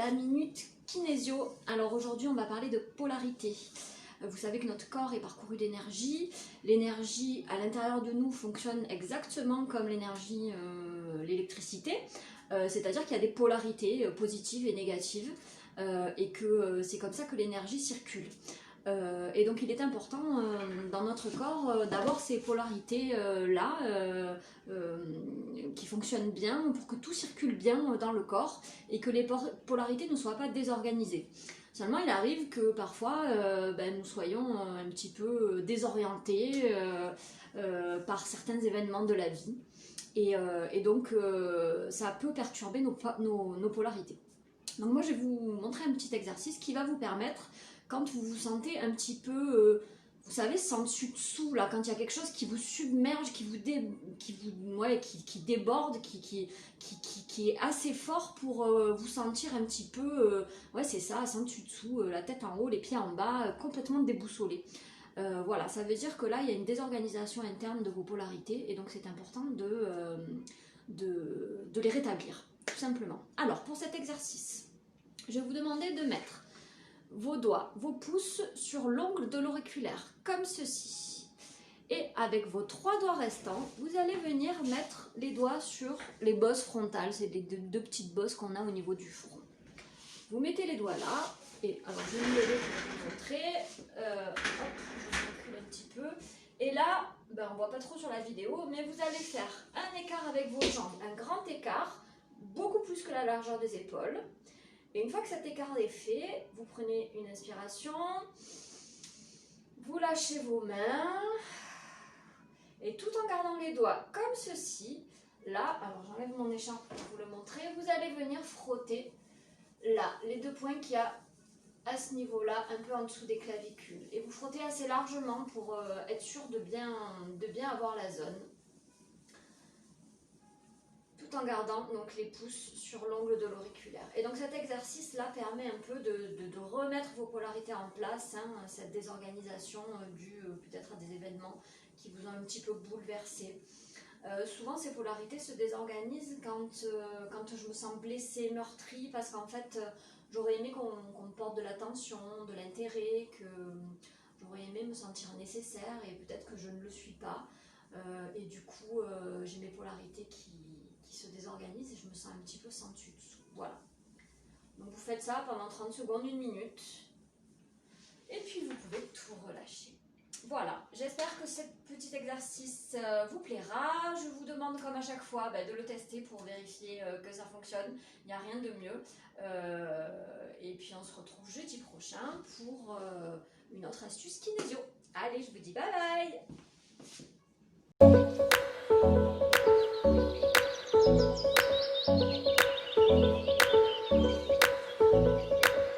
la minute kinésio. Alors aujourd'hui on va parler de polarité. Vous savez que notre corps est parcouru d'énergie. L'énergie à l'intérieur de nous fonctionne exactement comme l'énergie, l'électricité. C'est-à-dire qu'il y a des polarités positives et négatives et que c'est comme ça que l'énergie circule. Et donc il est important dans notre corps d'avoir ces polarités-là qui fonctionnent bien pour que tout circule bien dans le corps et que les polarités ne soient pas désorganisées. Seulement il arrive que parfois nous soyons un petit peu désorientés par certains événements de la vie et donc ça peut perturber nos polarités. Donc moi je vais vous montrer un petit exercice qui va vous permettre, quand vous vous sentez un petit peu, vous savez, sans dessus-dessous, là, quand il y a quelque chose qui vous submerge, qui déborde, qui est assez fort pour vous sentir un petit peu, ouais c'est ça, sans dessus-dessous, la tête en haut, les pieds en bas, complètement déboussolé. Voilà, ça veut dire que là, il y a une désorganisation interne de vos polarités, et donc c'est important de les rétablir, tout simplement. Alors, pour cet exercice, je vais vous demander de mettre vos doigts, vos pouces sur l'ongle de l'auriculaire, comme ceci. Et avec vos 3 doigts restants, vous allez venir mettre les doigts sur les bosses frontales, c'est les deux petites bosses qu'on a au niveau du front. Vous mettez les doigts là, et alors je vais me lever pour vous montrer, hop, je recule un petit peu, et là, on ne voit pas trop sur la vidéo, mais vous allez faire un écart avec vos jambes, un grand écart, beaucoup plus que la largeur des épaules. Et une fois que cet écart est fait, vous prenez une inspiration, vous lâchez vos mains, et tout en gardant les doigts comme ceci, là, alors j'enlève mon écharpe pour vous le montrer, vous allez venir frotter là, les 2 points qu'il y a à ce niveau-là, un peu en dessous des clavicules. Et vous frottez assez largement pour être sûr de bien avoir la zone. Tout en gardant donc les pouces sur l'ongle de l'auriculaire. Et donc cet exercice-là permet un peu de remettre vos polarités en place, hein, cette désorganisation due peut-être à des événements qui vous ont un petit peu bouleversé. Souvent ces polarités se désorganisent quand je me sens blessée, meurtrie, parce qu'en fait j'aurais aimé qu'on me porte de l'attention, de l'intérêt, que j'aurais aimé me sentir nécessaire et peut-être que je ne le suis pas. Et du coup j'ai mes polarités qui se désorganisent et je me sens un petit peu sans dessus-dessous. Voilà. Donc vous faites ça pendant 30 secondes, 1 minute. Et puis vous pouvez tout relâcher. Voilà, j'espère que ce petit exercice vous plaira. Je vous demande comme à chaque fois de le tester pour vérifier que ça fonctionne. Il n'y a rien de mieux. Et puis on se retrouve jeudi prochain pour une autre astuce kinésio. Allez, je vous dis bye bye.